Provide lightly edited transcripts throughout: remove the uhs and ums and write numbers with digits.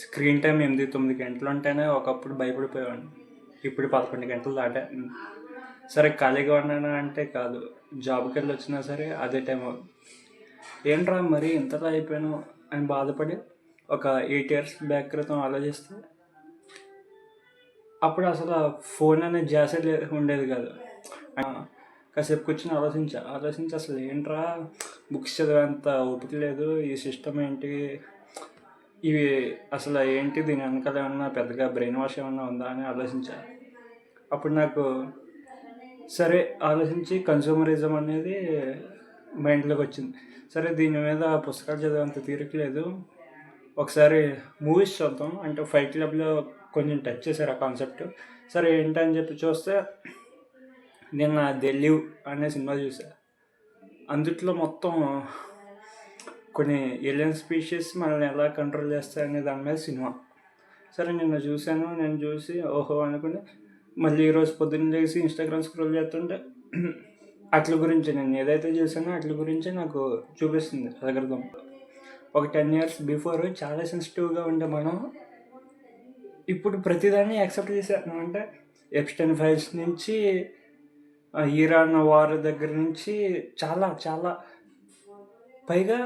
Screen time 8, 9 గంటలు ఉంటేనే ఒకప్పుడు భయపడిపోయేవాడిని. ఇప్పుడు 11 గంటలు దాటేస్తుంది. సరే ఖాళీగా ఉన్నాను అంటే కాదు, జాబ్కి వెళ్ళి వచ్చినా సరే అదే టైం అవుతుంది. ఏంట్రా మరి ఇంతలా అయిపోయాను అని బాధపడి ఒక 8 ఇయర్స్ బ్యాక్ క్రితం ఆలోచిస్తే అప్పుడు అసలు ఫోన్ అనే ధ్యాస ఉండేది కాదు. కాసేపు కూర్చొని ఆలోచించి అసలు ఏంట్రా బుక్స్ చదివేంత ఓపిక లేదు, ఈ సిస్టమ్ ఏంటి, ఇవి అసలు ఏంటి, దీని వెనకాల ఏమన్నా పెద్దగా బ్రెయిన్ వాష్ ఏమన్నా ఉందా అని ఆలోచించాను. అప్పుడు నాకు సరే ఆలోచించి కన్సూమరిజం అనేది మైండ్లోకి వచ్చింది. సరే దీని మీద పుస్తకాలు చదివేంత తీరిక లేదు, ఒకసారి మూవీస్ చూద్దాం అంటే ఫైట్ క్లబ్లో కొంచెం టచ్ చేశారు ఆ కాన్సెప్ట్. సరే ఏంటని చెప్పి చూస్తే నిన్న ది లివ్ అనే సినిమా చూసాను. అందుట్లో మొత్తం కొన్ని ఏలియన్ స్పీషీస్ మనల్ని ఎలా కంట్రోల్ చేస్తాయనే దాని మీద సినిమా. సరే నేను చూసి ఓహో అనుకుని మళ్ళీ ఈరోజు పొద్దున్న లేసి ఇన్స్టాగ్రామ్ స్క్రోల్ చేస్తుంటే అట్ల గురించి నేను ఏదైతే చూసానో అట్ల గురించి నాకు చూపిస్తుంది అల్గోరిథం. ఒక 10 years బిఫోర్ చాలా సెన్సిటివ్గా ఉండే మనం ఇప్పుడు ప్రతిదాన్ని యాక్సెప్ట్ చేసేస్తున్నాం. అంటే ఎప్స్టైన్ ఫైల్స్ నుంచి ఇరాన్ వార్ దగ్గర నుంచి చాలా చాలా పైగా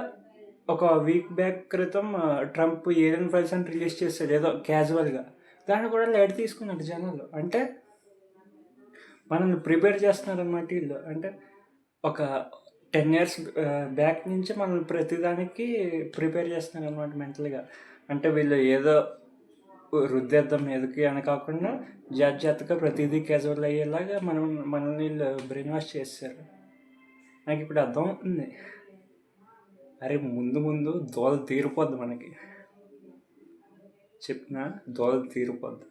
ఒక వీక్ బ్యాక్ క్రితం ట్రంప్ ఏలియన్ ఫైల్స్ అని రిలీజ్ చేశాడు ఏదో క్యాజువల్గా. దాన్ని కూడా లైట్ తీసుకున్నాడు జనాలు. అంటే మనల్ని ప్రిపేర్ చేస్తున్నారన్నమాట వీళ్ళు. అంటే ఒక 10 years బ్యాక్ నుంచి మనల్ని ప్రతిదానికి ప్రిపేర్ చేస్తున్నారు అనమాట మెంటల్గా. అంటే వీళ్ళు ఏదో రుద్దేద్దాం మీదకి అని కాకుండా జాగ్రత్తగా ప్రతిదీ క్యాజువల్ అయ్యేలాగా మనల్ని వీళ్ళు బ్రెయిన్ వాష్ చేస్తారు. నాకు ఇప్పుడు అర్థం అవుతుంది, అరే ముందు దోల తీరిపోద్ది, మనకి చెప్పిన దోల తీరిపోద్ది.